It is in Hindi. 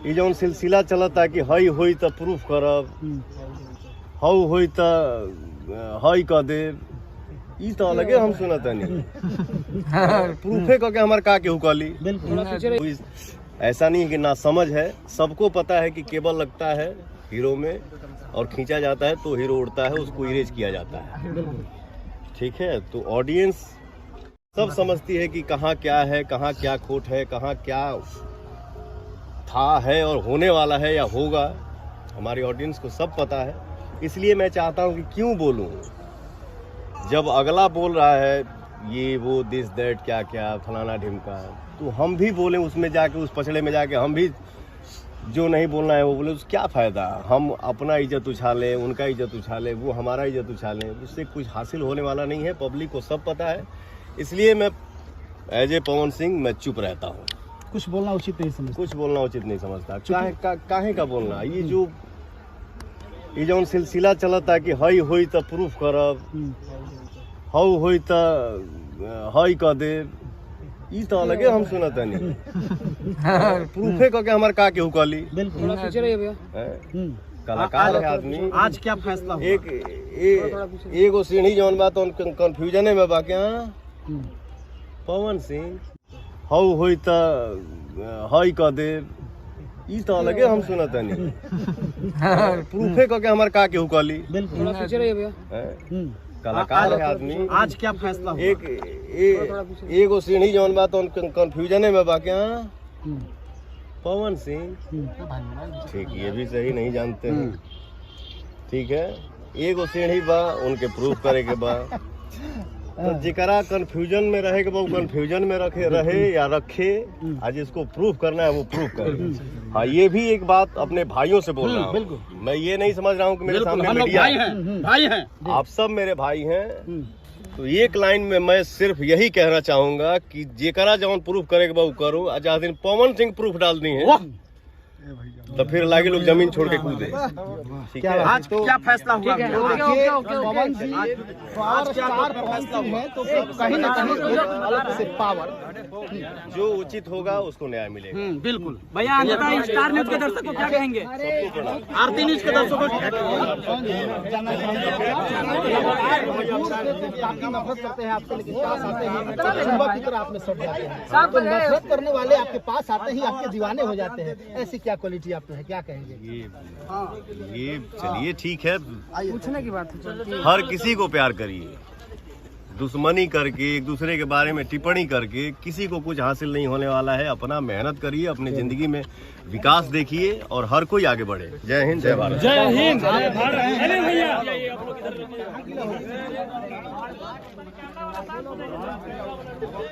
ये जौन सिलसिला चलता कि हई होई त प्रूफ करब, हऊ होई त हई क देब, ई तो अलगे हम सुनतनी। प्रूफे क के हमार का केहू कहली। ऐसा नहीं है कि ना समझ है, सबको पता है कि केबल लगता है हीरो में और खींचा जाता है तो हीरो उड़ता है, उसको इरेज किया जाता है। ठीक है, तो ऑडियंस सब समझती है कि कहाँ क्या है, कहाँ क्या खोट है, कहाँ क्या था है और होने वाला है या होगा। हमारी ऑडियंस को सब पता है, इसलिए मैं चाहता हूँ कि क्यों बोलूँ। जब अगला बोल रहा है ये वो दिस दैट क्या क्या फलाना ढिमका, तो हम भी बोलें उसमें जाके, उस पछड़े में जाके हम भी जो नहीं बोलना है वो बोले, उससे क्या फ़ायदा। हम अपना इज्जत उछालें, उनका इज्जत उछालें, वो हमारा इज्जत उछालें, उससे कुछ हासिल होने वाला नहीं है। पब्लिक को सब पता है, इसलिए मैं एज ए पवन सिंह मैं चुप रहता हूँ। कुछ बोलना उचित नहीं समझता। कुछ बोलना उचित नहीं समझता। काहे का बोलना। ये जौन सिलसिला चलता कि हई होई त प्रूफ करब, हऊ होई त हई क देब, ई तो अलगे हम सुनतनी। प्रूफे क के हमार का केहू कहली। कलाकार है आदमी। आज क्या फैसला हुआ? एगो सीढ़ी जौन बा तो कंफ्यूजन में बा क्या। पवन सिंह हऊ होई त हई क देब, ई तो अलगे हम सुनतनी। प्रूफे क के हमार का केहू कहली। कलाकार है आदमी। आज क्या फैसला हुआ? एगो सीढ़ी जौन बा तो कंफ्यूजन में बा क्या। पवन सिंह ठीक, ये भी सही नहीं जानते हैं। ठीक है, एगो सीढ़ी बा, उनके प्रूफ करे के बा, तो जिकरा कंफ्यूजन में रहे के बा कंफ्यूजन में रहे या रखे। आज इसको प्रूफ करना है वो प्रूफ करे। हाँ, ये भी एक बात अपने भाइयों से बोल रहा हूँ। मैं ये नहीं समझ रहा हूँ कि मेरे सामने मीडिया भाई हैं। आप सब मेरे भाई हैं। तो एक लाइन में मैं सिर्फ यही कहना चाहूंगा कि जेकरा जौन प्रूफ करे के बा करो। आज दिन पवन सिंह प्रूफ डाल दी है तो फिर लागे लोग जमीन छोड़ के कूदे। ठीक है, आज क्या फैसला हुआ? पवन सिंह है तो कहीं ना कहीं अलग से पावर, जो उचित होगा उसको न्याय मिलेगा। बिल्कुल। भैया अंततः स्टार न्यूज के दर्शक को क्या कहेंगे? आरती न्यूज के दर्शकों को काफी नफरत करते हैं आपसे, लेकिन पास आते हैं सुबह की तरह आप में सट जाते हैं। तो नफरत करने वाले आपके पास आते ही आपके दीवाने हो जाते हैं। ऐसी क्या क्वालिटी आप में है, क्या कहेंगे? ये चलिए ठीक है, पूछने की बात है। हर किसी को प्यार करिए, दुश्मनी करके एक दूसरे के बारे में टिप्पणी करके किसी को कुछ हासिल नहीं होने वाला है। अपना मेहनत करिए, अपनी जिंदगी में विकास देखिए और हर कोई आगे बढ़े। जय हिंद, जय भारत। जय हिंद।